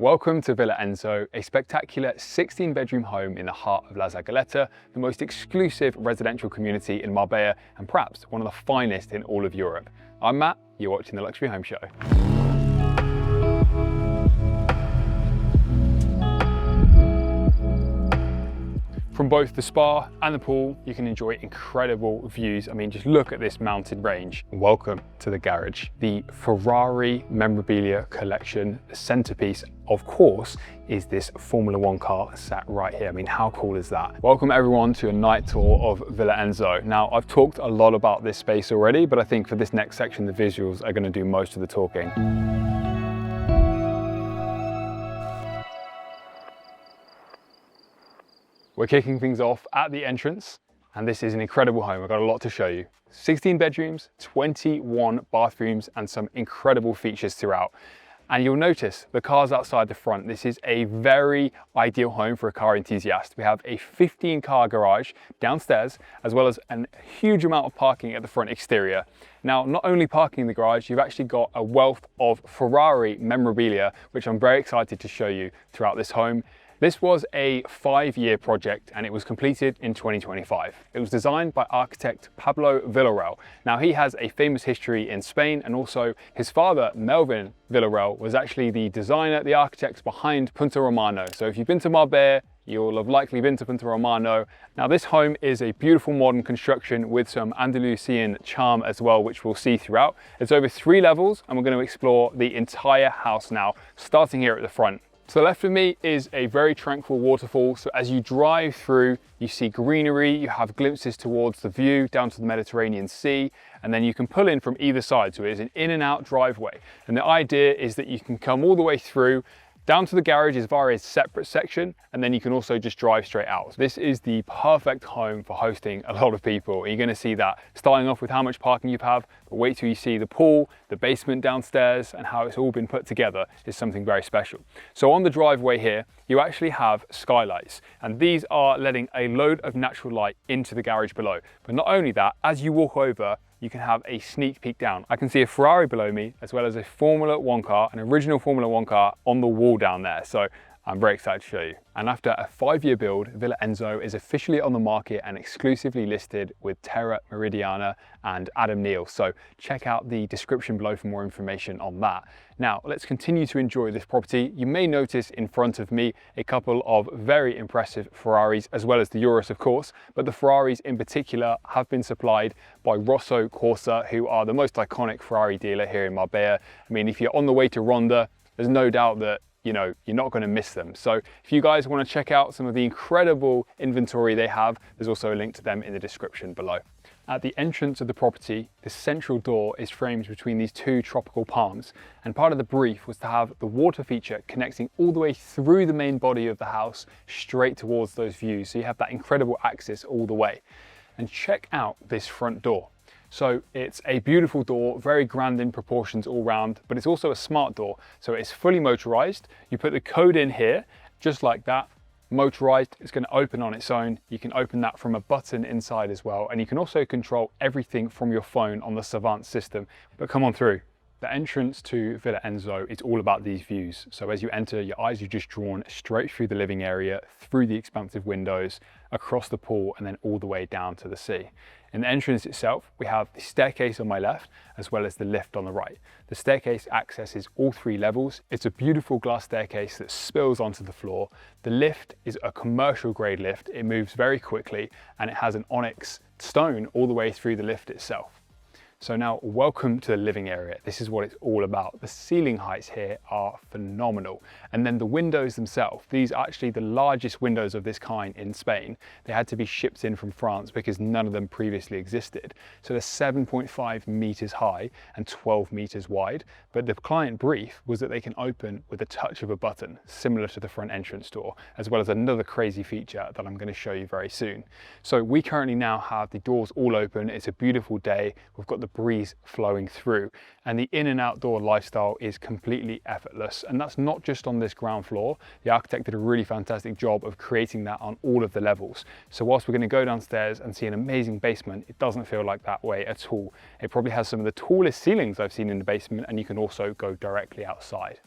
Welcome to Villa Enso, a spectacular 16-bedroom home in the heart of La Zagaleta, the most exclusive residential community in Marbella and perhaps one of the finest in all of Europe. I'm Matt, you're watching the Luxury Home Show. From both the spa and the pool, you can enjoy incredible views. I mean, just look at this mountain range. Welcome to the garage. The Ferrari memorabilia collection, the centerpiece, of course, is this Formula One car sat right here. I mean, how cool is that? Welcome everyone to a night tour of Villa Enso. Now, I've talked a lot about this space already, but I think for this next section, the visuals are going to do most of the talking. We're kicking things off at the entrance, and this is an incredible home. I've got a lot to show you. 16 bedrooms, 21 bathrooms, and some incredible features throughout. And you'll notice the cars outside the front. This is a very ideal home for a car enthusiast. We have a 15-car garage downstairs, as well as a huge amount of parking at the front exterior. Now, not only parking in the garage, you've actually got a wealth of Ferrari memorabilia, which I'm very excited to show you throughout this home. This was a 5-year project and it was completed in 2025. It was designed by architect Pablo Villarreal. Now, he has a famous history in Spain, and also his father, Melvin Villarreal, was actually the designer, the architect behind Punta Romano. So if you've been to Marbella, you'll have likely been to Punta Romano. Now, this home is a beautiful modern construction with some Andalusian charm as well, which we'll see throughout. It's over 3 levels and we're going to explore the entire house now, starting here at the front. To the left of me is a very tranquil waterfall. So as you drive through, you see greenery, you have glimpses towards the view down to the Mediterranean Sea, and then you can pull in from either side. So it is an in and out driveway. And the idea is that you can come all the way through. Down to the garage is via a separate section, and then you can also just drive straight out. This is the perfect home for hosting a lot of people. You're going to see that starting off with how much parking you have, but wait till you see the pool, the basement downstairs, and how it's all been put together is something very special. So on the driveway here, you actually have skylights, and these are letting a load of natural light into the garage below. But not only that, as you walk over, you can have a sneak peek down. I can see a Ferrari below me, as well as a Formula One car, an original Formula One car on the wall down there. So I'm very excited to show you. And after a 5-year build, Villa Enso is officially on the market and exclusively listed with Terra, Meridiana, and Neale. So check out the description below for more information on that. Now, let's continue to enjoy this property. You may notice in front of me a couple of very impressive Ferraris, as well as the Urus, of course, but the Ferraris in particular have been supplied by Rosso Corsa, who are the most iconic Ferrari dealer here in Marbella. I mean, if you're on the way to Ronda, there's no doubt that you're not going to miss them. So if you guys want to check out some of the incredible inventory they have, there's also a link to them in the description below. At the entrance of the property, the central door is framed between these 2 tropical palms, and part of the brief was to have the water feature connecting all the way through the main body of the house straight towards those views, so you have that incredible access all the way. And check out this front door. So it's a beautiful door, very grand in proportions all round, but it's also a smart door. So it's fully motorized. You put the code in here, just like that, motorized, it's going to open on its own. You can open that from a button inside as well. And you can also control everything from your phone on the Savant system. But come on through. The entrance to Villa Enso is all about these views. So as you enter, your eyes are just drawn straight through the living area, through the expansive windows, across the pool, and then all the way down to the sea. In the entrance itself, we have the staircase on my left, as well as the lift on the right. The staircase accesses all 3 levels. It's a beautiful glass staircase that spills onto the floor. The lift is a commercial grade lift. It moves very quickly, and it has an onyx stone all the way through the lift itself. So now, welcome to the living area. This is what it's all about. The ceiling heights here are phenomenal. And then the windows themselves, these are actually the largest windows of this kind in Spain. They had to be shipped in from France because none of them previously existed. So they're 7.5 meters high and 12 meters wide. But the client brief was that they can open with a touch of a button, similar to the front entrance door, as well as another crazy feature that I'm going to show you very soon. So we currently now have the doors all open. It's a beautiful day. We've got the breeze flowing through, and the in and outdoor lifestyle is completely effortless. And that's not just on this ground floor. The architect did a really fantastic job of creating that on all of the levels. So whilst we're going to go downstairs and see an amazing basement, it doesn't feel like that way at all. It probably has some of the tallest ceilings I've seen in the basement, and you can also go directly outside.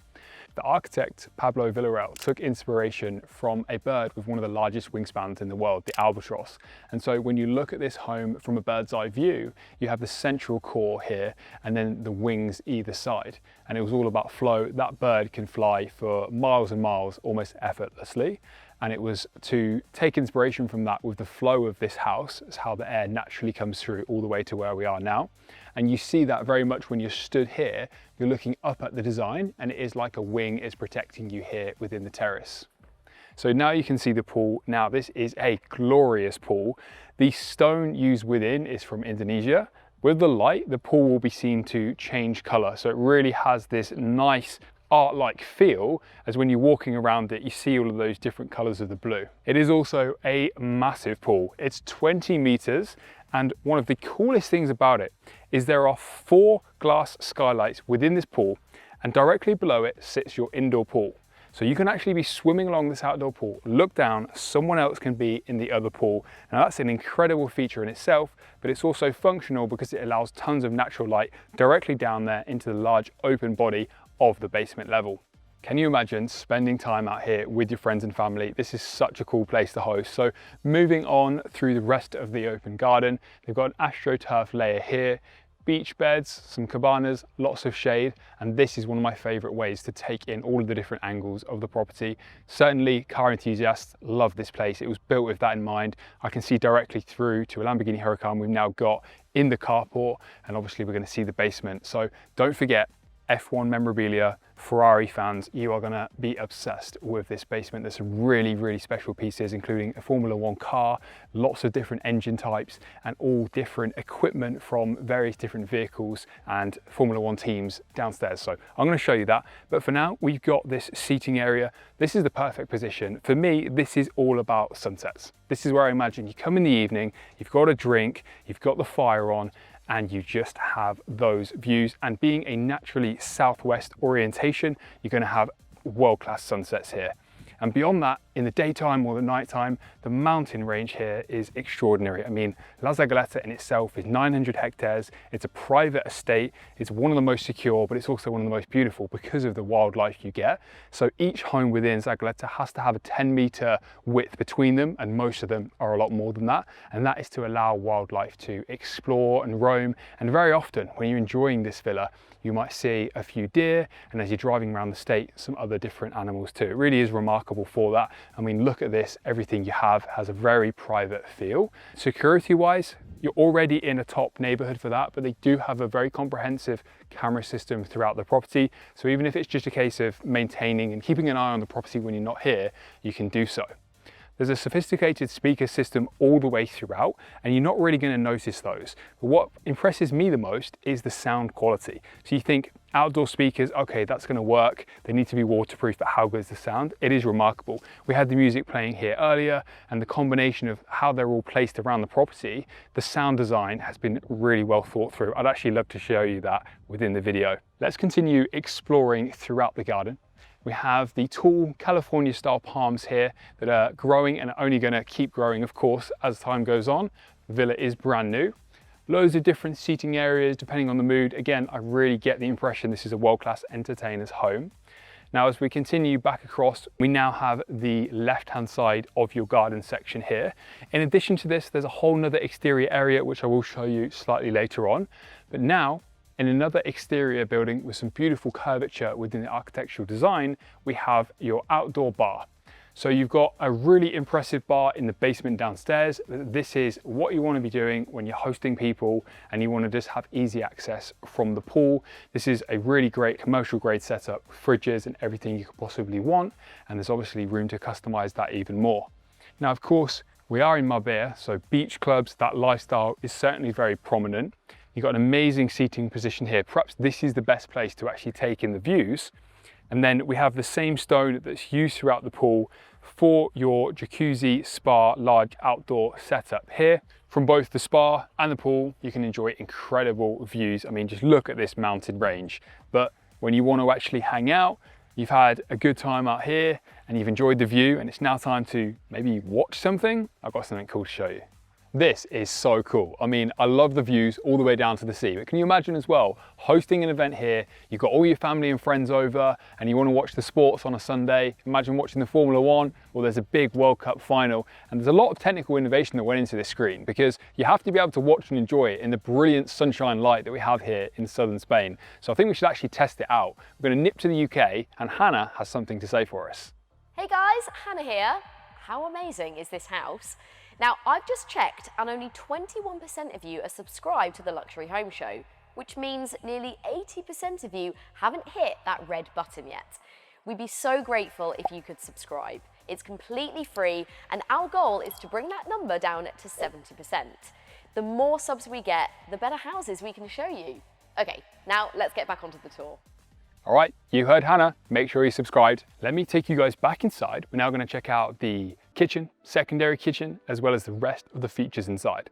The architect Pablo Villarreal took inspiration from a bird with one of the largest wingspans in the world, the albatross. And so when you look at this home from a bird's eye view, you have the central core here and then the wings either side. And it was all about flow. That bird can fly for miles and miles almost effortlessly. And it was to take inspiration from that with the flow of this house, as how the air naturally comes through all the way to where we are now. And you see that very much when you're stood here, you're looking up at the design and it is like a wing is protecting you here within the terrace. So now you can see the pool. Now this is a glorious pool. The stone used within is from Indonesia. With the light, the pool will be seen to change color. So it really has this nice art-like feel, as when you're walking around it, you see all of those different colors of the blue. It is also a massive pool. It's 20 meters. And one of the coolest things about it is there are 4 glass skylights within this pool, and directly below it sits your indoor pool. So you can actually be swimming along this outdoor pool, look down, someone else can be in the other pool. Now that's an incredible feature in itself, but it's also functional because it allows tons of natural light directly down there into the large open body of the basement level. Can you imagine spending time out here with your friends and family? This is such a cool place to host. So moving on through the rest of the open garden, they've got an astroturf layer here, beach beds, some cabanas, lots of shade, and this is one of my favorite ways to take in all of the different angles of the property. Certainly car enthusiasts love this place. It was built with that in mind. I can see directly through to a Lamborghini Huracan we've now got in the carport, and obviously we're going to see the basement. So don't forget, F1 memorabilia, Ferrari fans, you are going to be obsessed with this basement. There's some really, really special pieces, including a Formula 1 car, lots of different engine types, and all different equipment from various different vehicles and Formula 1 teams downstairs. So I'm going to show you that. But for now, we've got this seating area. This is the perfect position. For me, this is all about sunsets. This is where I imagine you come in the evening, you've got a drink, you've got the fire on, and you just have those views. And being a naturally southwest orientation, you're going to have world-class sunsets here. And beyond that, in the daytime or the nighttime, the mountain range here is extraordinary. I mean, La Zagaleta in itself is 900 hectares. It's a private estate. It's one of the most secure, but it's also one of the most beautiful because of the wildlife you get. So each home within Zagaleta has to have a 10-meter width between them, and most of them are a lot more than that. And that is to allow wildlife to explore and roam. And very often, when you're enjoying this villa, you might see a few deer, and as you're driving around the state, some other different animals too. It really is remarkable for that. I mean, look at this, everything you have has a very private feel. Security-wise, you're already in a top neighborhood for that, but they do have a very comprehensive camera system throughout the property. So even if it's just a case of maintaining and keeping an eye on the property when you're not here, you can do so. There's a sophisticated speaker system all the way throughout, and you're not really going to notice those. But what impresses me the most is the sound quality. So you think outdoor speakers, okay, that's going to work. They need to be waterproof, but how good is the sound? It is remarkable. We had the music playing here earlier, and the combination of how they're all placed around the property, the sound design has been really well thought through. I'd actually love to show you that within the video. Let's continue exploring throughout the garden. We have the tall California style palms here that are growing and are only going to keep growing, of course, as time goes on. The villa is brand new. Loads of different seating areas depending on the mood. Again, I really get the impression this is a world-class entertainer's home. Now, as we continue back across, we now have the left-hand side of your garden section here. In addition to this, there's a whole nother exterior area, which I will show you slightly later on. But now, in another exterior building with some beautiful curvature within the architectural design, we have your outdoor bar. So you've got a really impressive bar in the basement downstairs. This is what you want to be doing when you're hosting people and you want to just have easy access from the pool. This is a really great commercial grade setup, fridges and everything you could possibly want. And there's obviously room to customize that even more. Now, of course, we are in Marbella, so beach clubs, that lifestyle is certainly very prominent. You've got an amazing seating position here. Perhaps this is the best place to actually take in the views. And then we have the same stone that's used throughout the pool for your jacuzzi, spa, large outdoor setup here. From both the spa and the pool, you can enjoy incredible views. I mean, just look at this mountain range. But when you want to actually hang out, you've had a good time out here and you've enjoyed the view and it's now time to maybe watch something, I've got something cool to show you. This is so cool. I mean, I love the views all the way down to the sea, but can you imagine as well, hosting an event here, you've got all your family and friends over and you want to watch the sports on a Sunday. Imagine watching the Formula One, or there's a big World Cup final, and there's a lot of technical innovation that went into this screen because you have to be able to watch and enjoy it in the brilliant sunshine light that we have here in southern Spain. So I think we should actually test it out. We're going to nip to the UK and Hannah has something to say for us. Hey guys, Hannah here. How amazing is this house? Now, I've just checked and only 21% of you are subscribed to the Luxury Home Show, which means nearly 80% of you haven't hit that red button yet. We'd be so grateful if you could subscribe. It's completely free and our goal is to bring that number down to 70%. The more subs we get, the better houses we can show you. Okay, now let's get back onto the tour. All right, you heard Hannah, make sure you subscribed. Let me take you guys back inside. We're now gonna check out the kitchen, secondary kitchen, as well as the rest of the features inside.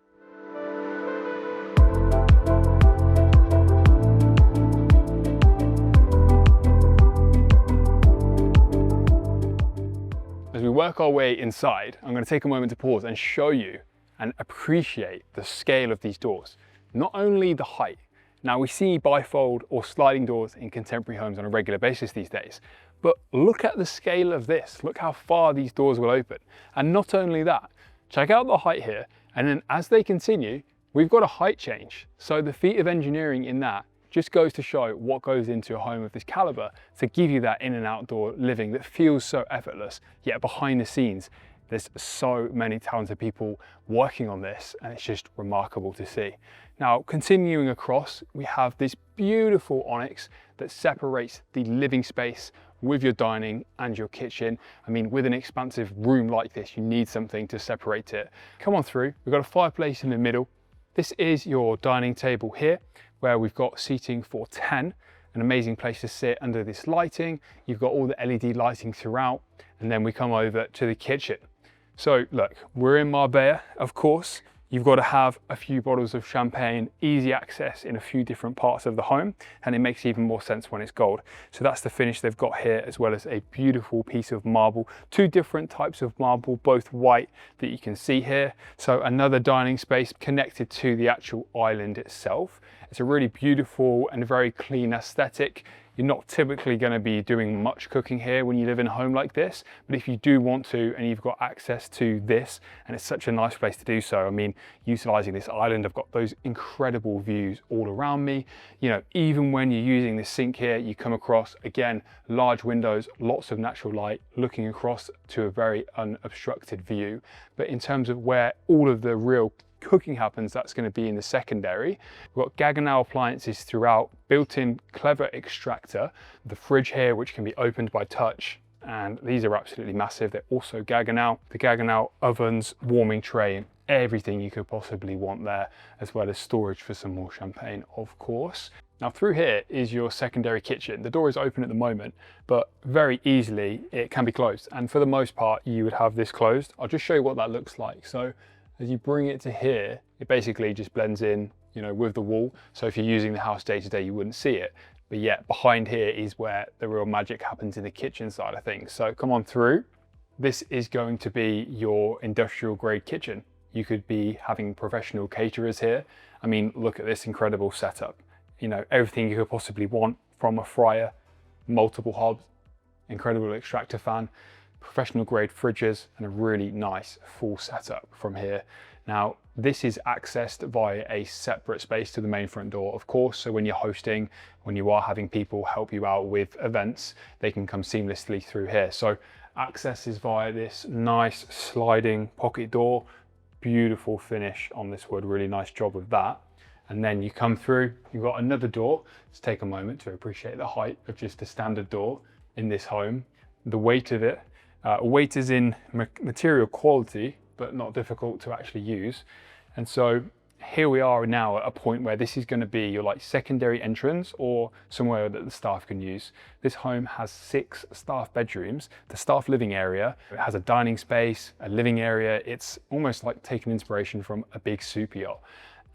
As we work our way inside, I'm gonna take a moment to pause and show you and appreciate the scale of these doors. Not only the height. Now we see bifold or sliding doors in contemporary homes on a regular basis these days, but look at the scale of this. Look how far these doors will open. And not only that, check out the height here. And then as they continue, we've got a height change. So the feat of engineering in that just goes to show what goes into a home of this caliber to give you that in and outdoor living that feels so effortless, yet behind the scenes, there's so many talented people working on this and it's just remarkable to see. Now, continuing across, we have this beautiful onyx that separates the living space with your dining and your kitchen. I mean, with an expansive room like this, you need something to separate it. Come on through, we've got a fireplace in the middle. This is your dining table here, where we've got seating for 10, an amazing place to sit under this lighting. You've got all the LED lighting throughout, and then we come over to the kitchen. So look, we're in Marbella, of course. You've got to have a few bottles of champagne, easy access in a few different parts of the home, and it makes even more sense when it's gold. So that's the finish they've got here, as well as a beautiful piece of marble, two different types of marble, both white, that you can see here. So another dining space connected to the actual island itself. It's a really beautiful and very clean aesthetic. You're not typically going to be doing much cooking here when you live in a home like this, but if you do want to and you've got access to this, and it's such a nice place to do so. I mean, utilizing this island, I've got those incredible views all around me. You know, even when you're using this sink here, you come across, again, large windows, lots of natural light, looking across to a very unobstructed view. But in terms of where all of the real cooking happens, that's going to be in the secondary. We've got Gaggenau appliances throughout, built-in clever extractor, the fridge here which can be opened by touch, and these are absolutely massive. They're also Gaggenau, the Gaggenau ovens, warming tray, and everything you could possibly want there, as well as storage for some more champagne, of course. Now through here is your secondary kitchen. The door is open at the moment, but very easily it can be closed, and for the most part you would have this closed. I'll just show you what that looks like. So as you bring it to here, it basically just blends in, you know, with the wall. So if you're using the house day to day, you wouldn't see it. But yet behind here is where the real magic happens in the kitchen side of things. So come on through. This is going to be your industrial grade kitchen. You could be having professional caterers here. I mean, look at this incredible setup. You know, everything you could possibly want, from a fryer, multiple hobs, incredible extractor fan, professional grade fridges, and a really nice full setup from here. Now, this is accessed via a separate space to the main front door, of course. So when you're hosting, when you are having people help you out with events, they can come seamlessly through here. So access is via this nice sliding pocket door, beautiful finish on this wood, really nice job of that. And then you come through, you've got another door. Let's take a moment to appreciate the height of just a standard door in this home. The weight of it, weight is in material quality, but not difficult to actually use. And so here we are now at a point where this is going to be your like secondary entrance or somewhere that the staff can use. This home has 6 staff bedrooms, the staff living area. It has a dining space, a living area. It's almost like taking inspiration from a big super yacht.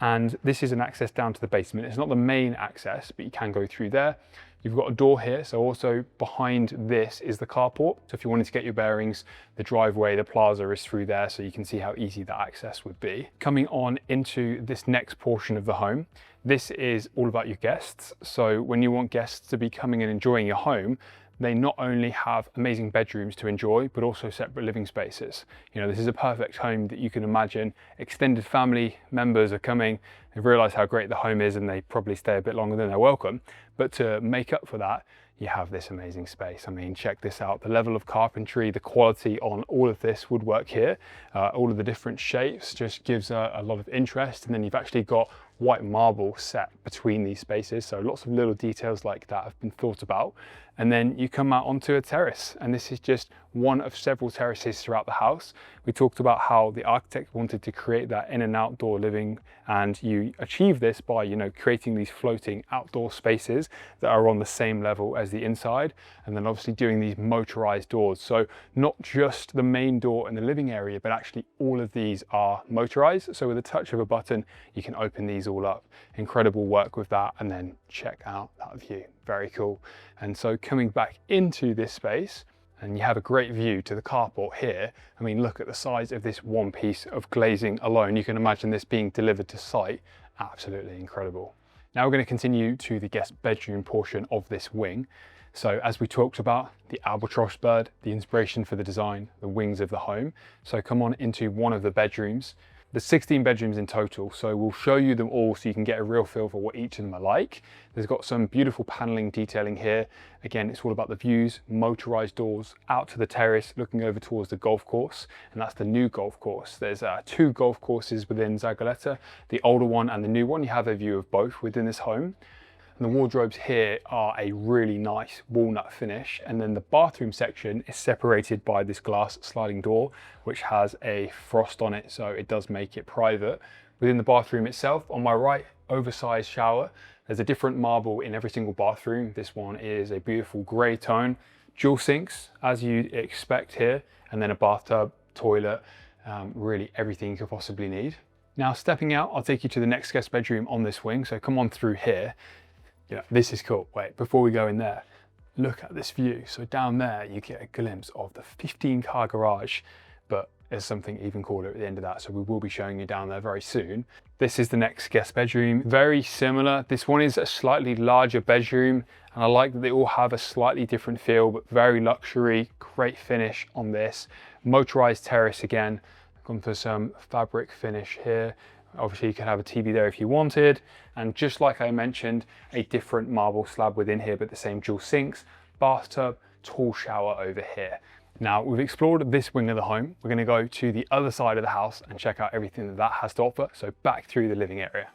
And this is an access down to the basement. It's not the main access, but you can go through there. You've got a door here, so also behind this is the carport. So if you wanted to get your bearings, the driveway, the plaza is through there, so you can see how easy that access would be. Coming on into this next portion of the home, this is all about your guests. So when you want guests to be coming and enjoying your home, they not only have amazing bedrooms to enjoy, but also separate living spaces. You know, this is a perfect home that you can imagine extended family members are coming, they realize how great the home is and they probably stay a bit longer than they're welcome. But to make up for that, you have this amazing space. I mean, check this out. The level of carpentry, the quality on all of this woodwork here, all of the different shapes just gives a lot of interest. And then you've actually got white marble set between these spaces. So lots of little details like that have been thought about. And then you come out onto a terrace, and this is just one of several terraces throughout the house. We talked about how the architect wanted to create that in and outdoor living, and you achieve this by, you know, creating these floating outdoor spaces that are on the same level as the inside, and then obviously doing these motorized doors. So not just the main door in the living area, but actually all of these are motorized. So with a touch of a button, you can open these all up. Incredible work with that, and then check out that view. Very cool. And so coming back into this space, and you have a great view to the carport here. I mean, look at the size of this one piece of glazing alone. You can imagine this being delivered to site. Absolutely incredible. Now we're going to continue to the guest bedroom portion of this wing. So as we talked about, the albatross bird, the inspiration for the design, the wings of the home. So come on into one of the bedrooms. There's 16 bedrooms in total, so we'll show you them all so you can get a real feel for what each of them are like. There's got some beautiful paneling detailing here. Again, it's all about the views, motorized doors out to the terrace, looking over towards the golf course, and that's the new golf course. There's 2 golf courses within Zagaleta, the older one and the new one. You have a view of both within this home. And the wardrobes here are a really nice walnut finish, and then the bathroom section is separated by this glass sliding door which has a frost on it, so it does make it private. Within the bathroom itself, on my right, oversized shower. There's a different marble in every single bathroom. This one is a beautiful grey tone. Dual sinks, as you expect here, and then a bathtub, toilet, really everything you could possibly need. Now stepping out, I'll take you to the next guest bedroom on this wing, so come on through here. Yeah, this is cool. Wait, before we go in there, look at this view. So down there, you get a glimpse of the 15-car garage, but there's something even cooler at the end of that. So we will be showing you down there very soon. This is the next guest bedroom. Very similar. This one is a slightly larger bedroom, and I like that they all have a slightly different feel, but very luxury, great finish on this. Motorized terrace again. Gone for some fabric finish here. Obviously you can have a TV there if you wanted, and just like I mentioned, a different marble slab within here, but the same dual sinks, bathtub, tall shower over here. Now we've explored this wing of the home. We're going to go to the other side of the house and check out everything that that has to offer. So back through the living area.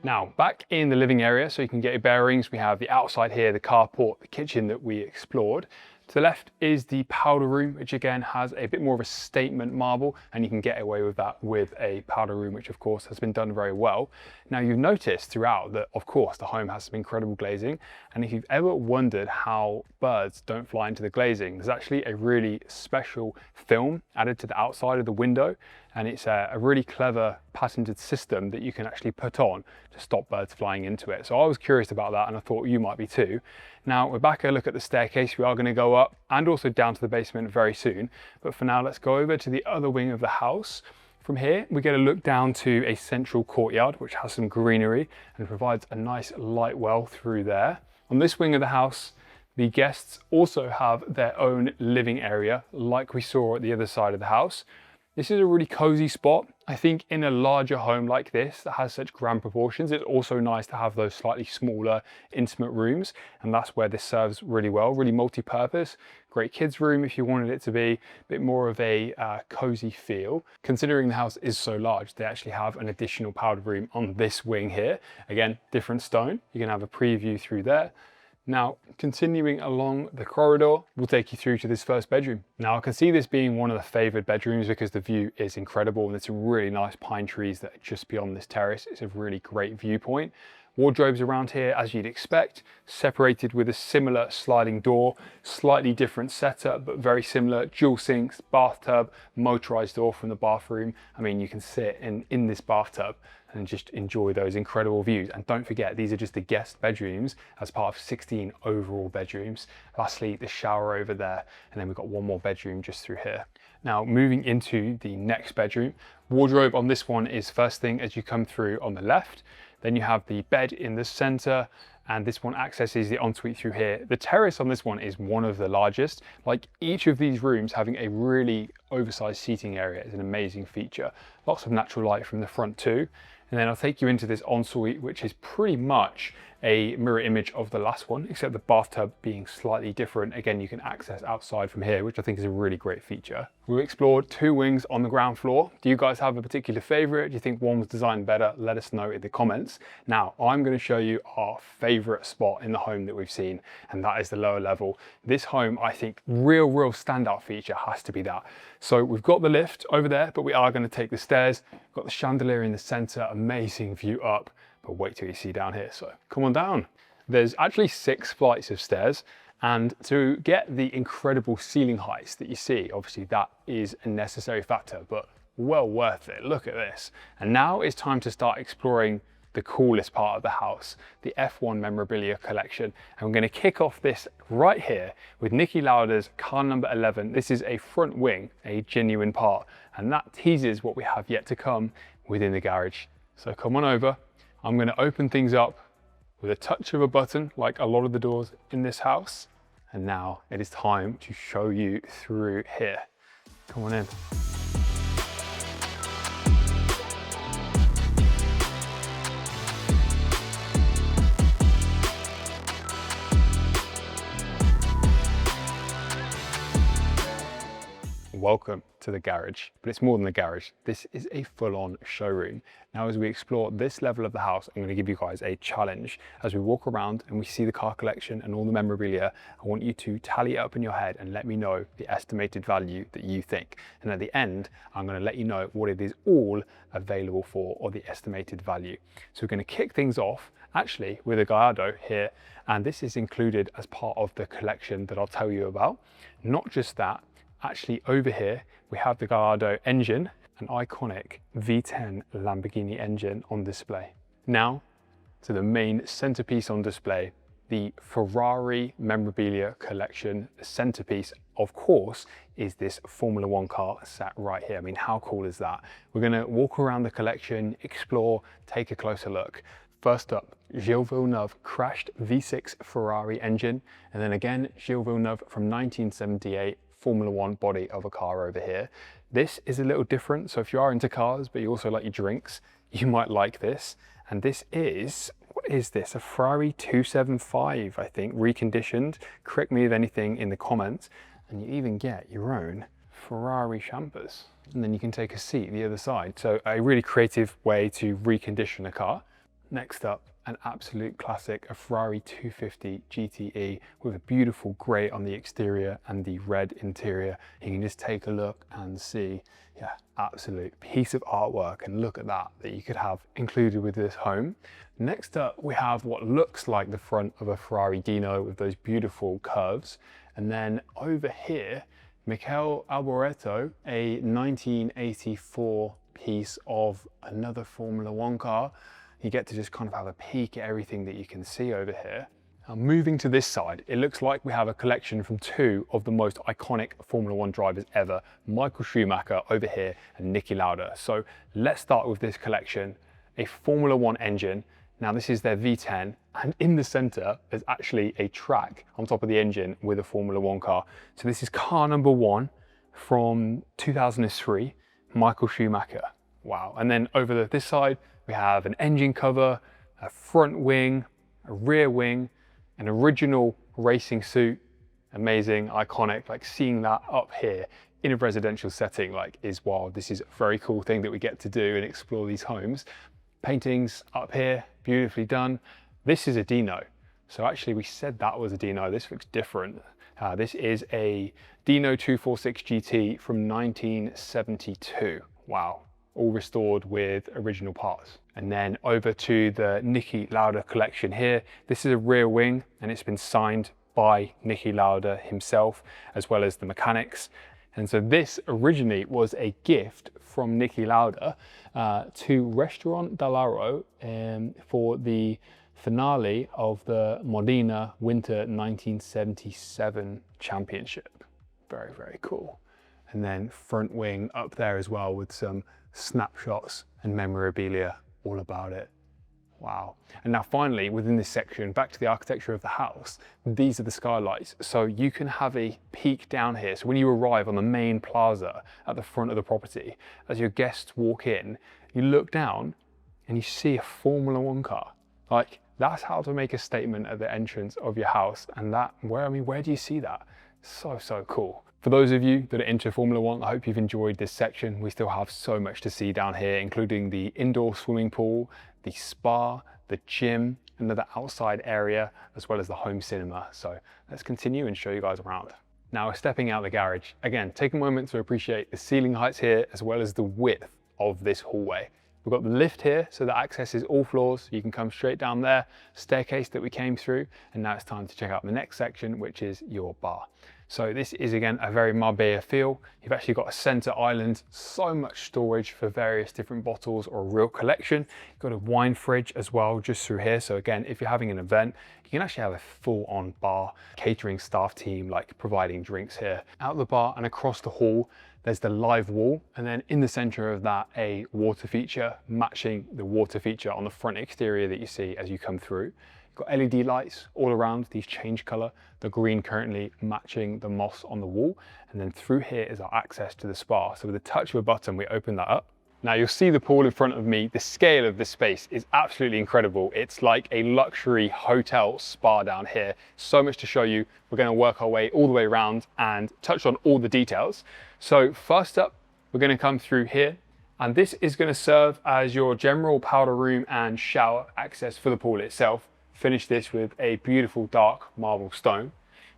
Now, back in the living area, so you can get your bearings, we have the outside here, the carport, the kitchen that we explored. To the left is the powder room, which again has a bit more of a statement marble, and you can get away with that with a powder room, which of course has been done very well. Now you've noticed throughout that, of course, the home has some incredible glazing, and if you've ever wondered how birds don't fly into the glazing, there's actually a really special film added to the outside of the window, and it's a really clever patented system that you can actually put on to stop birds flying into it. So I was curious about that, and I thought you might be too. Now we're back a look at the staircase. We are going to go up and also down to the basement very soon, but for now let's go over to the other wing of the house. From here we get a look down to a central courtyard which has some greenery and provides a nice light well through there. On this wing of the house, the guests also have their own living area like we saw at the other side of the house. This is a really cozy spot. I think in a larger home like this that has such grand proportions, it's also nice to have those slightly smaller, intimate rooms, and that's where this serves really well, really multi-purpose. Great kids room if you wanted it to be, a bit more of a cozy feel. Considering the house is so large, they actually have an additional powder room on this wing here. Again, different stone. You can have a preview through there. Now, continuing along the corridor, we'll take you through to this first bedroom. Now, I can see this being one of the favored bedrooms because the view is incredible and there's some really nice pine trees that are just beyond this terrace. It's a really great viewpoint. Wardrobes around here, as you'd expect, separated with a similar sliding door, slightly different setup, but very similar. Dual sinks, bathtub, motorized door from the bathroom. I mean, you can sit in this bathtub and just enjoy those incredible views. And don't forget, these are just the guest bedrooms as part of 16 overall bedrooms. Lastly, the shower over there, and then we've got one more bedroom just through here. Now, moving into the next bedroom, wardrobe on this one is first thing as you come through on the left. Then you have the bed in the center, and this one accesses the ensuite through here. The terrace on this one is one of the largest. Like, each of these rooms having a really oversized seating area is an amazing feature. Lots of natural light from the front too. And then I'll take you into this ensuite, which is pretty much a mirror image of the last one, except the bathtub being slightly different. Again, you can access outside from here, which I think is a really great feature. We've explored 2 wings on the ground floor. Do you guys have a particular favorite? Do you think one was designed better? Let us know in the comments. Now, I'm going to show you our favorite spot in the home that we've seen, and that is the lower level. This home, I think, real standout feature has to be that. So we've got the lift over there, but we are going to take the stairs. We've got the chandelier in the center, amazing view up. But wait till you see down here, so come on down. There's actually 6 flights of stairs, and to get the incredible ceiling heights that you see, obviously that is a necessary factor, but well worth it. Look at this. And now it's time to start exploring the coolest part of the house, the F1 memorabilia collection. And we're going to kick off this right here with Niki Lauda's car number 11. This is a front wing, a genuine part, and that teases what we have yet to come within the garage. So come on over. I'm going to open things up with a touch of a button, like a lot of the doors in this house. And now it is time to show you through here. Come on in. Welcome to the garage, but it's more than the garage. This is a full-on showroom. Now, as we explore this level of the house, I'm going to give you guys a challenge. As we walk around and we see the car collection and all the memorabilia, I want you to tally it up in your head and let me know the estimated value that you think. And at the end, I'm going to let you know what it is all available for, or the estimated value. So we're going to kick things off actually with a Gallardo here, and this is included as part of the collection that I'll tell you about. Not just that, actually over here we have the Gallardo engine, an iconic V10 Lamborghini engine on display. Now to the main centerpiece on display, the Ferrari memorabilia collection. The centerpiece, of course, is this Formula One car sat right here. I mean, how cool is that? We're gonna walk around the collection, explore, take a closer look. First up, Gilles Villeneuve crashed V6 Ferrari engine, and then again Gilles Villeneuve from 1978 Formula One body of a car over here. This is a little different, so if you are into cars but you also like your drinks, you might like this. And this is, what is this? A Ferrari 275, I think, reconditioned. Correct me if anything in the comments. And you even get your own Ferrari champers. And then you can take a seat the other side. So a really creative way to recondition a car. Next up, an absolute classic, a Ferrari 250 GTE with a beautiful grey on the exterior and the red interior. You can just take a look and see, yeah, absolute piece of artwork, and look at that you could have included with this home. Next up, we have what looks like the front of a Ferrari Dino with those beautiful curves. And then over here, Michele Alboreto, a 1984 piece of another Formula One car. You get to just kind of have a peek at everything that you can see over here. Now, moving to this side, it looks like we have a collection from 2 of the most iconic Formula One drivers ever, Michael Schumacher over here and Niki Lauda. So let's start with this collection, a Formula One engine. Now this is their V10, and in the center, there's actually a track on top of the engine with a Formula One car. So this is car number 1 from 2003, Michael Schumacher. Wow. And then over this side, we have an engine cover, a front wing, a rear wing, an original racing suit. Amazing, iconic, like seeing that up here in a residential setting, like, is wild. This is a very cool thing that we get to do and explore these homes. Paintings up here, beautifully done. This is a Dino. So actually we said that was a Dino. This looks different. This is a Dino 246 GT from 1972. Wow. All restored with original parts. And then over to the Niki Lauda collection here. This is a rear wing and it's been signed by Niki Lauda himself, as well as the mechanics. And so this originally was a gift from Niki Lauda to Restaurant Dall'Aro for the finale of the Modena Winter 1977 Championship. Very, very cool. And then front wing up there as well with some snapshots and memorabilia all about it. Wow. And now finally, within this section, back to the architecture of the house, these are the skylights. So you can have a peek down here. So when you arrive on the main plaza at the front of the property, as your guests walk in, you look down and you see a Formula One car. Like, that's how to make a statement at the entrance of your house. And that, where do you see that? So, so cool. For those of you that are into Formula One, I hope you've enjoyed this section. We still have so much to see down here, including the indoor swimming pool, the spa, the gym, another outside area, as well as the home cinema. So let's continue and show you guys around. Now we're stepping out the garage. Again, take a moment to appreciate the ceiling heights here, as well as the width of this hallway. We've got the lift here, so that accesses all floors. You can come straight down there, staircase that we came through, and now it's time to check out the next section, which is your bar. So this is, again, a very Marbella feel. You've actually got a center island, so much storage for various different bottles or a real collection. You've got a wine fridge as well, just through here. So again, if you're having an event, you can actually have a full-on bar, catering staff team, like providing drinks here. Out the bar and across the hall, there's the live wall, and then in the center of that, a water feature, matching the water feature on the front exterior that you see as you come through. Got LED lights all around, these change color, the green currently matching the moss on the wall. And then through here is our access to the spa. So with a touch of a button, we open that up. Now you'll see the pool in front of me. The scale of this space is absolutely incredible. It's like a luxury hotel spa down here. So much to show you. We're gonna work our way all the way around and touch on all the details. So first up, we're gonna come through here. And this is gonna serve as your general powder room and shower access for the pool itself. Finish this with a beautiful dark marble stone.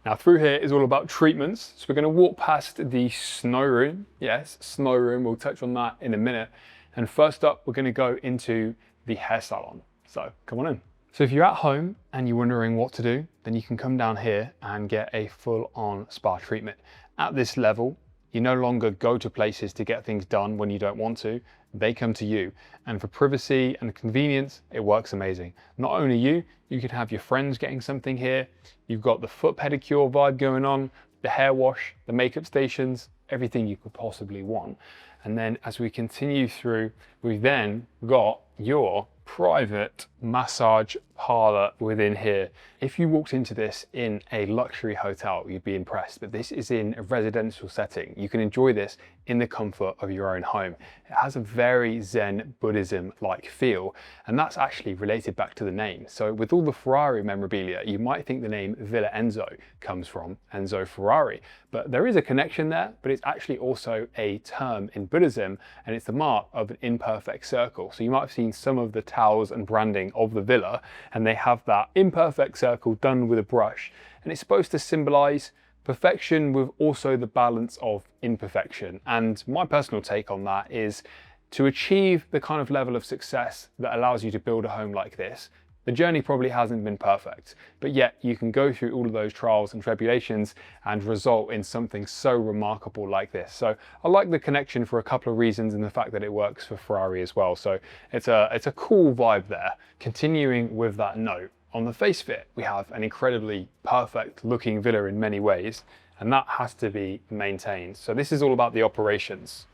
Now through here is all about treatments. So we're gonna walk past the snow room. Yes, snow room, we'll touch on that in a minute. And first up, we're gonna go into the hair salon. So come on in. So if you're at home and you're wondering what to do, then you can come down here and get a full-on spa treatment. At this level, you no longer go to places to get things done when you don't want to. They come to you. And for privacy and convenience, it works amazing. Not only you can have your friends getting something here. You've got the foot pedicure vibe going on, the hair wash, the makeup stations, everything you could possibly want. And then as we continue through, we've then got your private massage parlor within here. If you walked into this in a luxury hotel, you'd be impressed, but this is in a residential setting. You can enjoy this in the comfort of your own home. It has a very Zen Buddhism-like feel, and that's actually related back to the name. So with all the Ferrari memorabilia, you might think the name Villa Enso comes from Enzo Ferrari, but there is a connection there, but it's actually also a term in Buddhism, and it's the mark of an imperfect circle. So you might have seen some of the towels and branding of the villa, and they have that imperfect circle done with a brush, and it's supposed to symbolize perfection with also the balance of imperfection. And my personal take on that is to achieve the kind of level of success that allows you to build a home like this. The journey probably hasn't been perfect, but yet you can go through all of those trials and tribulations and result in something so remarkable like this. So I like the connection for a couple of reasons, and the fact that it works for Ferrari as well. So it's a cool vibe there. Continuing with that note, on the face of it, we have an incredibly perfect looking villa in many ways, and that has to be maintained. So this is all about the operations.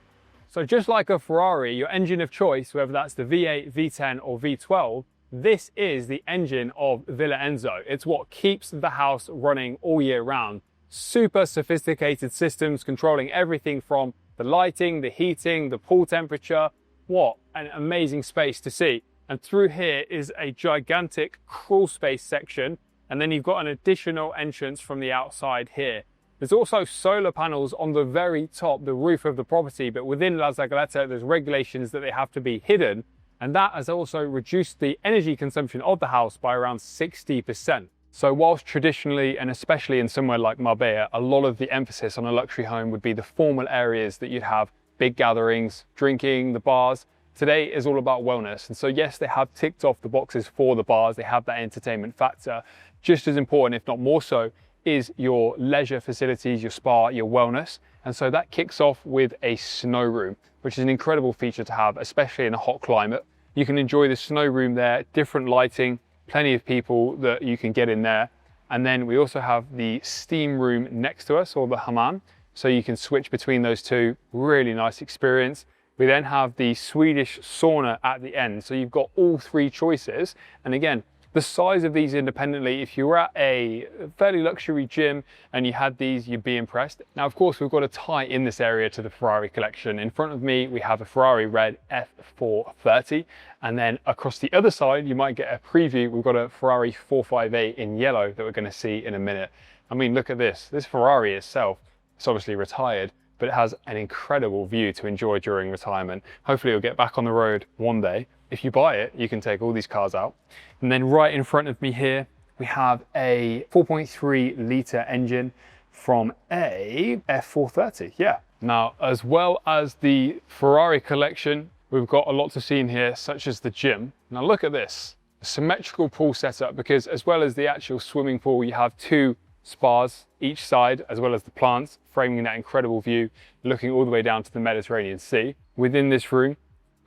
So just like a Ferrari, your engine of choice, whether that's the V8, V10 or V12, this is the engine of Villa Enso. It's what keeps the house running all year round. Super sophisticated systems controlling everything from the lighting, the heating, the pool temperature. What an amazing space to see. And through here is a gigantic crawl space section. And then you've got an additional entrance from the outside here. There's also solar panels on the very top, the roof of the property, but within La Zagaleta, there's regulations that they have to be hidden. And that has also reduced the energy consumption of the house by around 60%. So whilst traditionally, and especially in somewhere like Marbella, a lot of the emphasis on a luxury home would be the formal areas that you'd have big gatherings, drinking, the bars, today is all about wellness. And so yes, they have ticked off the boxes for the bars, they have that entertainment factor. Just as important, if not more so, is your leisure facilities, your spa, your wellness. And so that kicks off with a snow room, which is an incredible feature to have, especially in a hot climate. You can enjoy the snow room there, different lighting, plenty of people that you can get in there. And then we also have the steam room next to us, or the hammam. So you can switch between those two, really nice experience. We then have the Swedish sauna at the end. So you've got all three choices. And again, the size of these independently, if you were at a fairly luxury gym and you had these, you'd be impressed. Now, of course, we've got to tie in this area to the Ferrari collection. In front of me, we have a Ferrari red F430. And then across the other side, you might get a preview. We've got a Ferrari 458 in yellow that we're going to see in a minute. I mean, look at this. This Ferrari itself, it's obviously retired, but it has an incredible view to enjoy during retirement. Hopefully it'll get back on the road one day. If you buy it, you can take all these cars out. And then right in front of me here, we have a 4.3 litre engine from a F430, yeah. Now, as well as the Ferrari collection, we've got a lot to see in here, such as the gym. Now look at this, a symmetrical pool setup, because as well as the actual swimming pool, you have two spas each side, as well as the plants, framing that incredible view, looking all the way down to the Mediterranean Sea. Within this room,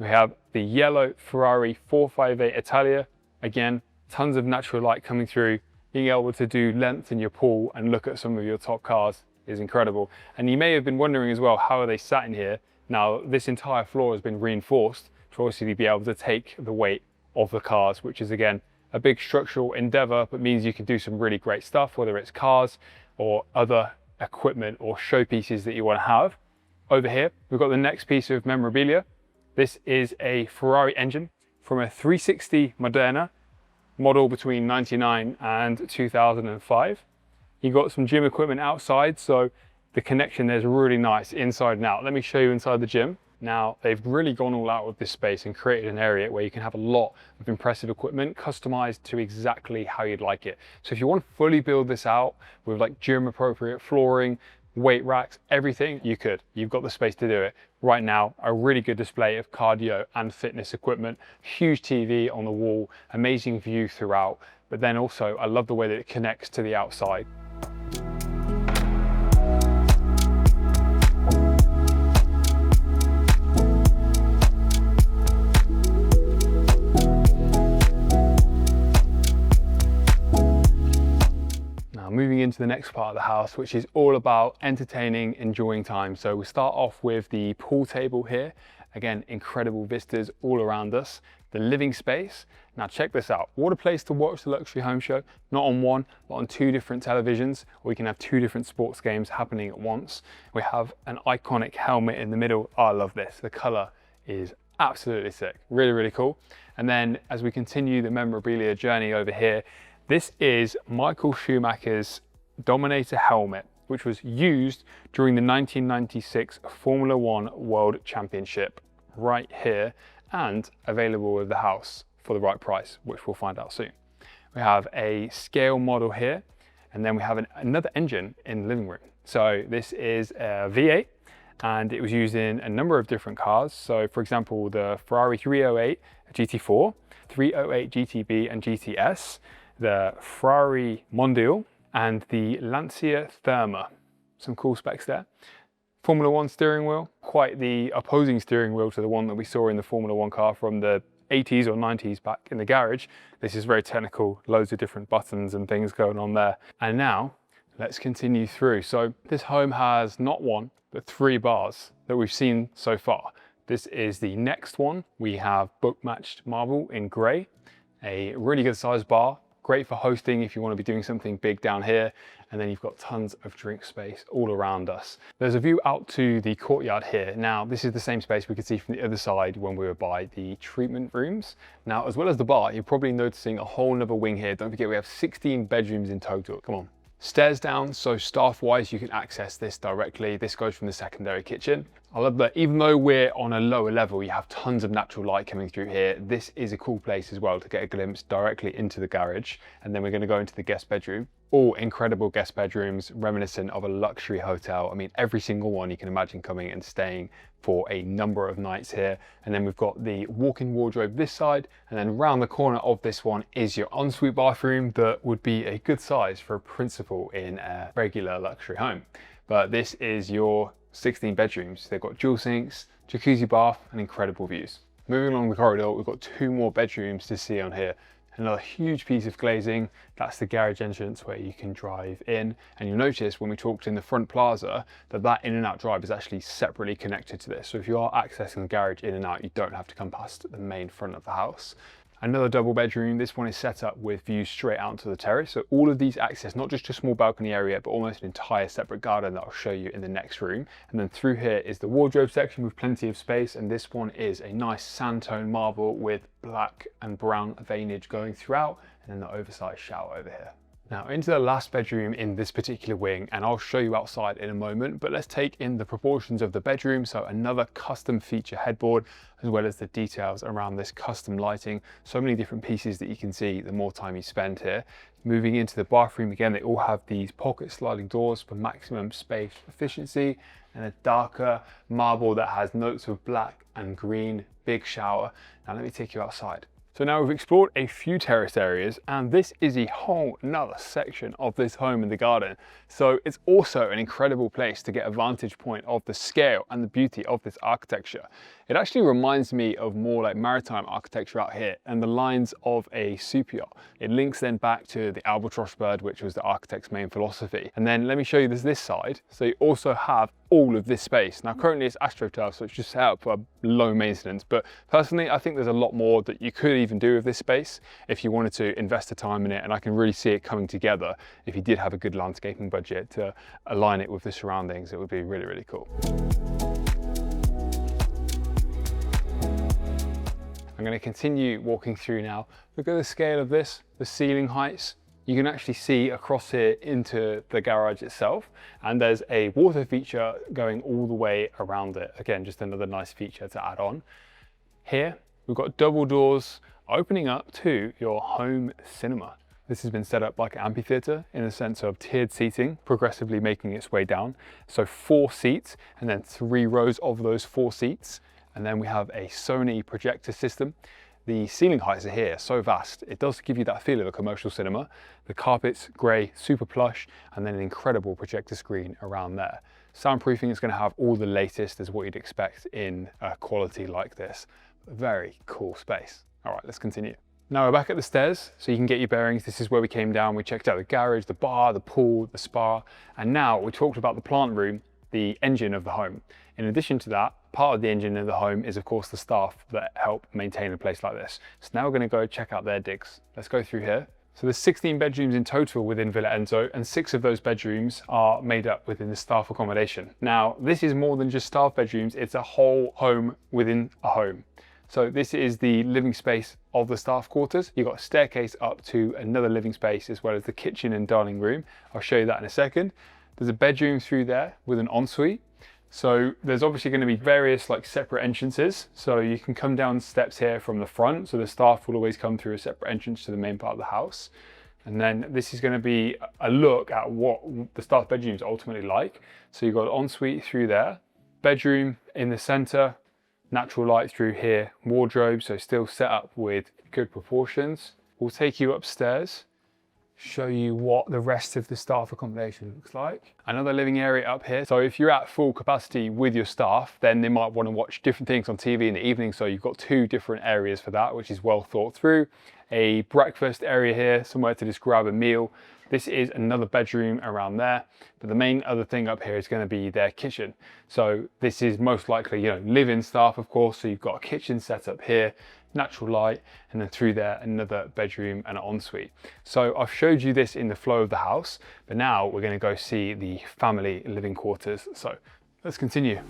we have the yellow Ferrari 458 Italia. Again, tons of natural light coming through. Being able to do length in your pool and look at some of your top cars is incredible. And you may have been wondering as well, how are they sat in here? Now, this entire floor has been reinforced to obviously be able to take the weight of the cars, which is again, a big structural endeavor, but means you can do some really great stuff, whether it's cars or other equipment or showpieces that you want to have. Over here, we've got the next piece of memorabilia. This is a Ferrari engine from a 360 Moderna model between 99 and 2005. You've got some gym equipment outside, so the connection there's really nice inside and out. Let me show you inside the gym. Now, they've really gone all out with this space and created an area where you can have a lot of impressive equipment customized to exactly how you'd like it. So if you want to fully build this out with like gym appropriate flooring, weight racks, everything, you could. You've got the space to do it. Right now, a really good display of cardio and fitness equipment, huge TV on the wall, amazing view throughout, but then also I love the way that it connects to the outside. Moving into the next part of the house, which is all about entertaining, enjoying time. So we start off with the pool table here. Again, incredible vistas all around us. The living space. Now check this out. What a place to watch the luxury home show. Not on one, but on two different televisions. Or you can have two different sports games happening at once. We have an iconic helmet in the middle. Oh, I love this. The color is absolutely sick. Really, really cool. And then as we continue the memorabilia journey over here, this is Michael Schumacher's Dominator helmet, which was used during the 1996 Formula One World Championship right here and available with the house for the right price, which we'll find out soon. We have a scale model here, and then we have another engine in the living room. So this is a V8, and it was used in a number of different cars. So for example, the Ferrari 308 GT4, 308 GTB and GTS, the Ferrari Mondial, and the Lancia Therma. Some cool specs there. Formula One steering wheel, quite the opposing steering wheel to the one that we saw in the Formula One car from the 80s or 90s back in the garage. This is very technical, loads of different buttons and things going on there. And now, let's continue through. So this home has not one, but three bars that we've seen so far. This is the next one. We have book matched marble in gray, a really good sized bar, great for hosting if you want to be doing something big down here. And then you've got tons of drink space all around us. There's a view out to the courtyard here. Now, this is the same space we could see from the other side when we were by the treatment rooms. Now, as well as the bar, you're probably noticing a whole nother wing here. Don't forget, we have 16 bedrooms in total. Come on. Stairs down, so staff-wise, you can access this directly. This goes from the secondary kitchen. I love that even though we're on a lower level, you have tons of natural light coming through here. This is a cool place as well to get a glimpse directly into the garage. And then we're going to go into the guest bedroom. All incredible guest bedrooms, reminiscent of a luxury hotel. I mean, every single one you can imagine coming and staying for a number of nights here. And then we've got the walk-in wardrobe this side, and then round the corner of this one is your ensuite bathroom that would be a good size for a principal in a regular luxury home. But this is your 16 bedrooms. They've got dual sinks, jacuzzi bath, and incredible views. Moving along the corridor, we've got 2 more bedrooms to see on here. Another huge piece of glazing, that's the garage entrance where you can drive in. And you'll notice when we talked in the front plaza that in and out drive is actually separately connected to this. So if you are accessing the garage in and out, you don't have to come past the main front of the house. Another double bedroom, this one is set up with views straight out to the terrace. So all of these access not just a small balcony area, but almost an entire separate garden that I'll show you in the next room. And then through here is the wardrobe section with plenty of space. And this one is a nice sand tone marble with black and brown veinage going throughout, and then the oversized shower over here. Now into the last bedroom in this particular wing, and I'll show you outside in a moment, but let's take in the proportions of the bedroom. So another custom feature headboard, as well as the details around this custom lighting. So many different pieces that you can see the more time you spend here. Moving into the bathroom, again, they all have these pocket sliding doors for maximum space efficiency, and a darker marble that has notes of black and green, big shower. Now let me take you outside. So now we've explored a few terrace areas, and this is a whole nother section of this home in the garden. So it's also an incredible place to get a vantage point of the scale and the beauty of this architecture. It actually reminds me of more like maritime architecture out here and the lines of a super yacht. It links then back to the albatross bird, which was the architect's main philosophy. And then let me show you this side. So you also have all of this space. Now currently it's astroturf, so it's just set up for low maintenance, but personally I think there's a lot more that you could even do with this space if you wanted to invest the time in it, and I can really see it coming together if you did have a good landscaping budget to align it with the surroundings. It would be really, really cool. I'm going to continue walking through now. Look at the scale of this, the ceiling heights. You can actually see across here into the garage itself, and there's a water feature going all the way around it. Again, just another nice feature to add on. Here, we've got double doors opening up to your home cinema. This has been set up like an amphitheater in the sense of tiered seating, progressively making its way down. So 4 seats, and then 3 rows of those 4 seats. And then we have a Sony projector system. The ceiling heights are here, so vast. It does give you that feel of a commercial cinema. The carpet's grey, super plush, and then an incredible projector screen around there. Soundproofing is going to have all the latest as what you'd expect in a quality like this. Very cool space. All right, let's continue. Now we're back at the stairs, so you can get your bearings. This is where we came down. We checked out the garage, the bar, the pool, the spa, and now we talked about the plant room, the engine of the home. In addition to that, part of the engine of the home is of course the staff that help maintain a place like this. So now we're going to go check out their digs. Let's go through here. So there's 16 bedrooms in total within Villa Enso, and 6 of those bedrooms are made up within the staff accommodation. Now this is more than just staff bedrooms, it's a whole home within a home. So this is the living space of the staff quarters. You've got a staircase up to another living space, as well as the kitchen and dining room. I'll show you that in a second. There's a bedroom through there with an ensuite. So there's obviously going to be various like separate entrances. So you can come down steps here from the front. So the staff will always come through a separate entrance to the main part of the house. And then this is going to be a look at what the staff bedrooms are ultimately like. So you've got an ensuite through there, bedroom in the center, natural light through here, wardrobe, so still set up with good proportions. We'll take you upstairs, show you what the rest of the staff accommodation looks like. Another living area up here. So if you're at full capacity with your staff, then they might want to watch different things on TV in the evening. So you've got 2 different areas for that, which is well thought through. A breakfast area here, somewhere to just grab a meal. This is another bedroom around there, but the main other thing up here is going to be their kitchen. So this is most likely, live-in staff, of course. So you've got a kitchen set up here, natural light, and then through there, another bedroom and an ensuite. So I've showed you this in the flow of the house, but now we're going to go see the family living quarters. So let's continue.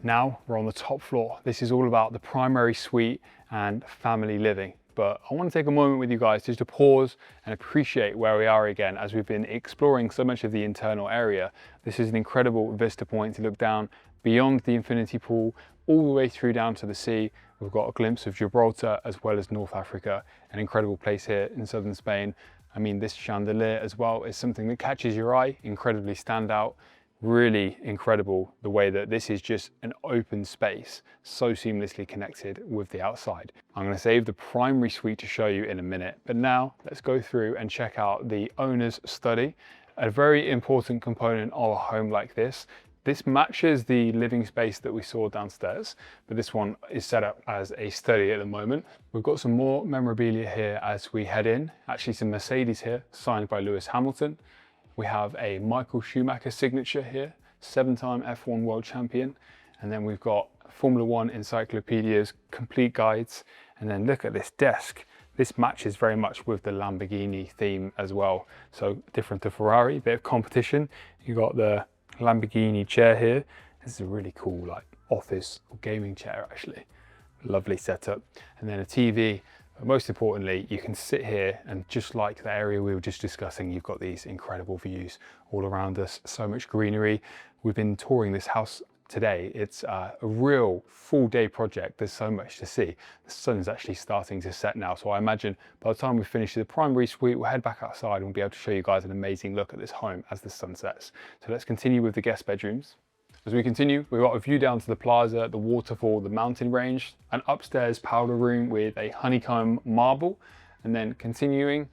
Now we're on the top floor. This is all about the primary suite and family living. but I want to take a moment with you guys just to pause and appreciate where we are again as we've been exploring so much of the internal area. This is an incredible vista point to look down beyond the infinity pool, all the way through down to the sea. We've got a glimpse of Gibraltar as well as North Africa, an incredible place here in southern Spain. I mean, this chandelier as well is something that catches your eye, incredibly standout. Really incredible the way that this is just an open space, so seamlessly connected with the outside. I'm going to save the primary suite to show you in a minute, but now let's go through and check out the owner's study, a very important component of a home like this. This matches the living space that we saw downstairs, but this one is set up as a study at the moment. We've got some more memorabilia here as we head in, actually some Mercedes here, signed by Lewis Hamilton. We have a Michael Schumacher signature here, 7-time F1 world champion. And then we've got Formula One encyclopedias, complete guides. And then look at this desk. This matches very much with the Lamborghini theme as well. So different to Ferrari, bit of competition. You got the Lamborghini chair here. This is a really cool like office or gaming chair actually. Lovely setup. And then a TV. But most importantly, you can sit here and just like the area we were just discussing, you've got these incredible views all around us, so much greenery. We've been touring this house today. It's a real full day project. There's so much to see. The sun's actually starting to set now. So I imagine by the time we finish the primary suite, we'll head back outside and we'll be able to show you guys an amazing look at this home as the sun sets. So let's continue with the guest bedrooms. As we continue, we've got a view down to the plaza, the waterfall, the mountain range, an upstairs powder room with a honeycomb marble. And then continuing,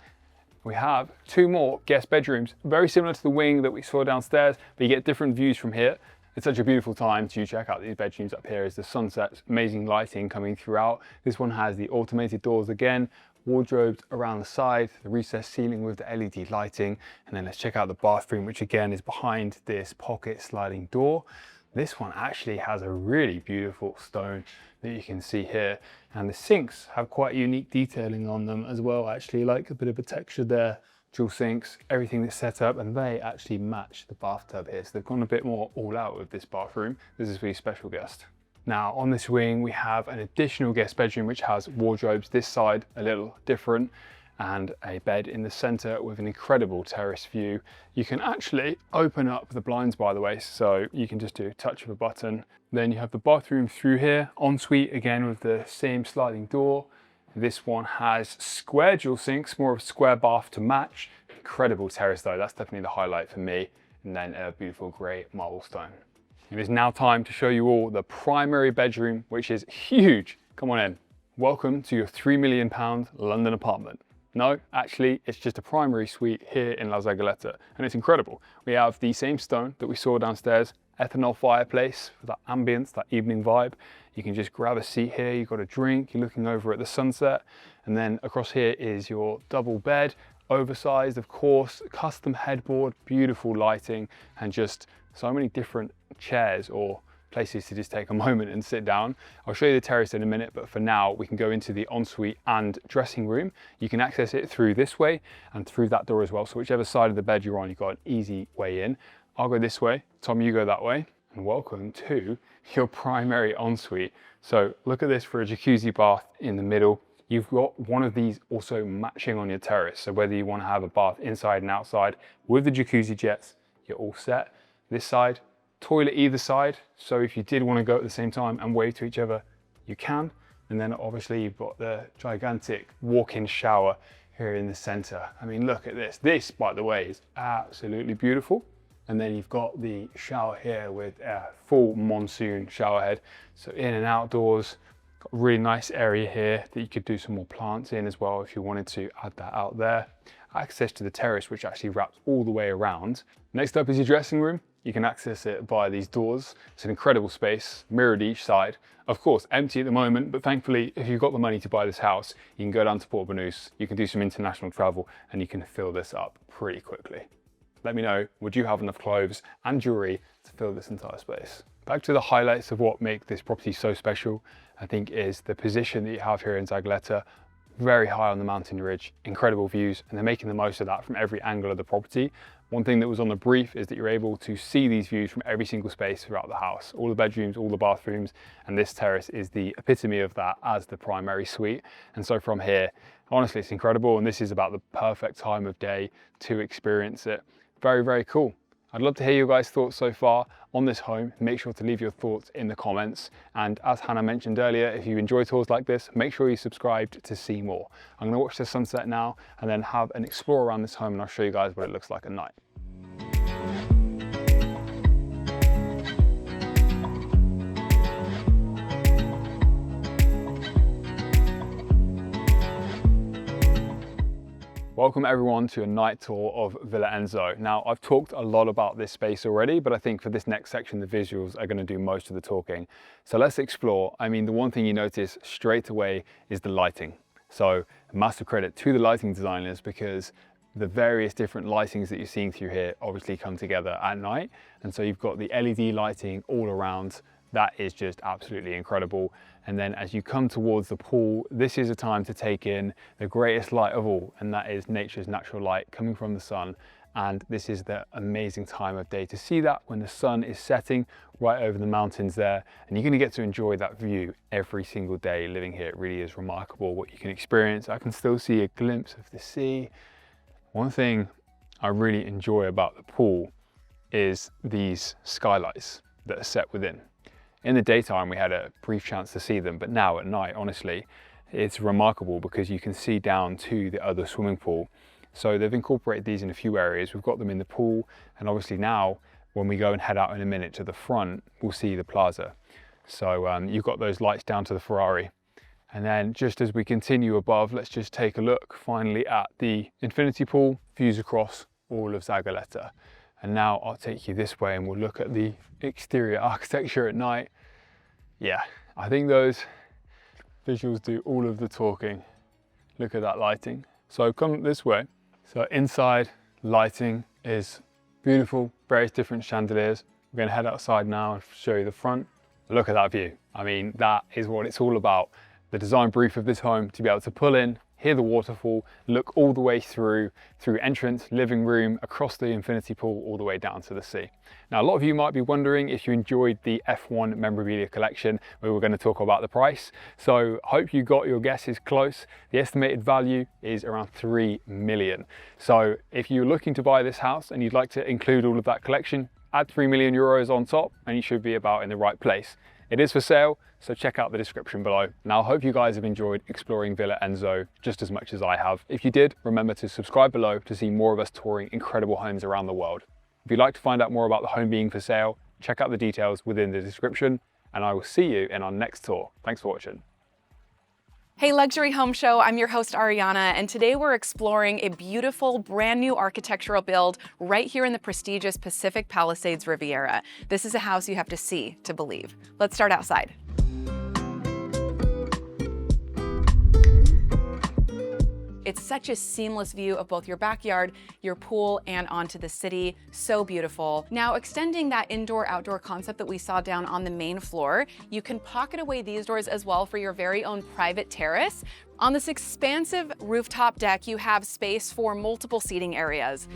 we have 2 more guest bedrooms, very similar to the wing that we saw downstairs, but you get different views from here. It's such a beautiful time to check out these bedrooms up here as the sun sets, amazing lighting coming throughout. This one has the automated doors again, wardrobes around the side, the recessed ceiling with the LED lighting. And then let's check out the bathroom, which again is behind this pocket sliding door. This one actually has a really beautiful stone that you can see here. And the sinks have quite unique detailing on them as well, actually, like a bit of a texture there. Dual sinks, everything that's set up, and they actually match the bathtub here. So they've gone a bit more all out with this bathroom. This is for your special guest. Now on this wing, we have an additional guest bedroom, which has wardrobes this side, a little different, and a bed in the center with an incredible terrace view. You can actually open up the blinds, by the way, so you can just do a touch of a button. Then you have the bathroom through here, ensuite again with the same sliding door. This one has square dual sinks, more of a square bath to match. Incredible terrace though, that's definitely the highlight for me. And then a beautiful grey marble stone. It is now time to show you all the primary bedroom, which is huge. Come on in. Welcome to your £3 million London apartment. No, actually, it's just a primary suite here in La Zagaleta, and it's incredible. We have the same stone that we saw downstairs, ethanol fireplace for that ambience, that evening vibe. You can just grab a seat here, you've got a drink, you're looking over at the sunset, and then across here is your double bed, oversized, of course, custom headboard, beautiful lighting, and just so many different chairs or places to just take a moment and sit down. I'll show you the terrace in a minute, but for now we can go into the ensuite and dressing room. You can access it through this way and through that door as well. So whichever side of the bed you're on, you've got an easy way in. I'll go this way, Tom, you go that way. And welcome to your primary ensuite. So look at this for a jacuzzi bath in the middle. You've got one of these also matching on your terrace. So whether you want to have a bath inside and outside with the jacuzzi jets, you're all set. This side, toilet either side. So if you did want to go at the same time and wave to each other, you can. And then obviously you've got the gigantic walk-in shower here in the center. I mean, look at this. This, by the way, is absolutely beautiful. And then you've got the shower here with a full monsoon shower head. So in and outdoors, got a really nice area here that you could do some more plants in as well if you wanted to add that out there. Access to the terrace, which actually wraps all the way around. Next up is your dressing room. You can access it by these doors. It's an incredible space, mirrored each side. Of course, empty at the moment, but thankfully, if you've got the money to buy this house, you can go down to Port Banús, you can do some international travel, and you can fill this up pretty quickly. Let me know, would you have enough clothes and jewelry to fill this entire space? Back to the highlights of what make this property so special, I think is the position that you have here in Zagaleta. Very high on the mountain ridge, incredible views, and they're making the most of that from every angle of the property. One thing that was on the brief is that you're able to see these views from every single space throughout the house, all the bedrooms, all the bathrooms, and this terrace is the epitome of that as the primary suite. And so from here, honestly, it's incredible, and this is about the perfect time of day to experience it. Very, very cool. I'd love to hear your guys' thoughts so far on this home. Make sure to leave your thoughts in the comments. And as Hannah mentioned earlier, if you enjoy tours like this, make sure you subscribed to see more. I'm gonna watch the sunset now and then have an explore around this home, and I'll show you guys what it looks like at night. Welcome everyone to a night tour of Villa Enso. Now, I've talked a lot about this space already, but I think for this next section, the visuals are going to do most of the talking. So let's explore. I mean, the one thing you notice straight away is the lighting. So massive credit to the lighting designers, because the various different lightings that you're seeing through here obviously come together at night. And so you've got the LED lighting all around. That is just absolutely incredible. And then as you come towards the pool, this is a time to take in the greatest light of all, and that is nature's natural light coming from the sun. And this is the amazing time of day to see that, when the sun is setting right over the mountains there. And you're gonna get to enjoy that view every single day living here. It really is remarkable what you can experience. I can still see a glimpse of the sea. One thing I really enjoy about the pool is these skylights that are set within. In the daytime, we had a brief chance to see them, but now at night, honestly, it's remarkable because you can see down to the other swimming pool. So they've incorporated these in a few areas. We've got them in the pool, and obviously now, when we go and head out in a minute to the front, we'll see the plaza. So you've got those lights down to the Ferrari. And then just as we continue above, let's just take a look finally at the infinity pool, views across all of Zagoleta. And now I'll take you this way and we'll look at the exterior architecture at night. Yeah, I think those visuals do all of the talking. Look at that lighting. So come this way. So inside, lighting is beautiful, various different chandeliers. We're gonna head outside now and show you the front. Look at that view. I mean, that is what it's all about. The design brief of this home, to be able to pull in, hear the waterfall, look all the way through entrance, living room, across the infinity pool, all the way down to the sea. Now, a lot of you might be wondering if you enjoyed the F1 memorabilia collection, where we're going to talk about the price. So hope you got your guesses close. The estimated value is around 3 million. So if you're looking to buy this house and you'd like to include all of that collection, add 3 million euros on top and you should be about in the right place. It is for sale, so check out the description below. Now, I hope you guys have enjoyed exploring Villa Enso just as much as I have. If you did, remember to subscribe below to see more of us touring incredible homes around the world. If you'd like to find out more about the home being for sale, check out the details within the description, and I will see you in our next tour. Thanks for watching. Hey Luxury Home Show, I'm your host Ariana, and today we're exploring a beautiful brand new architectural build right here in the prestigious Pacific Palisades Riviera. This is a house you have to see to believe. Let's start outside. It's such a seamless view of both your backyard, your pool, and onto the city. So beautiful. Now, extending that indoor-outdoor concept that we saw down on the main floor, you can pocket away these doors as well for your very own private terrace. On this expansive rooftop deck, you have space for multiple seating areas.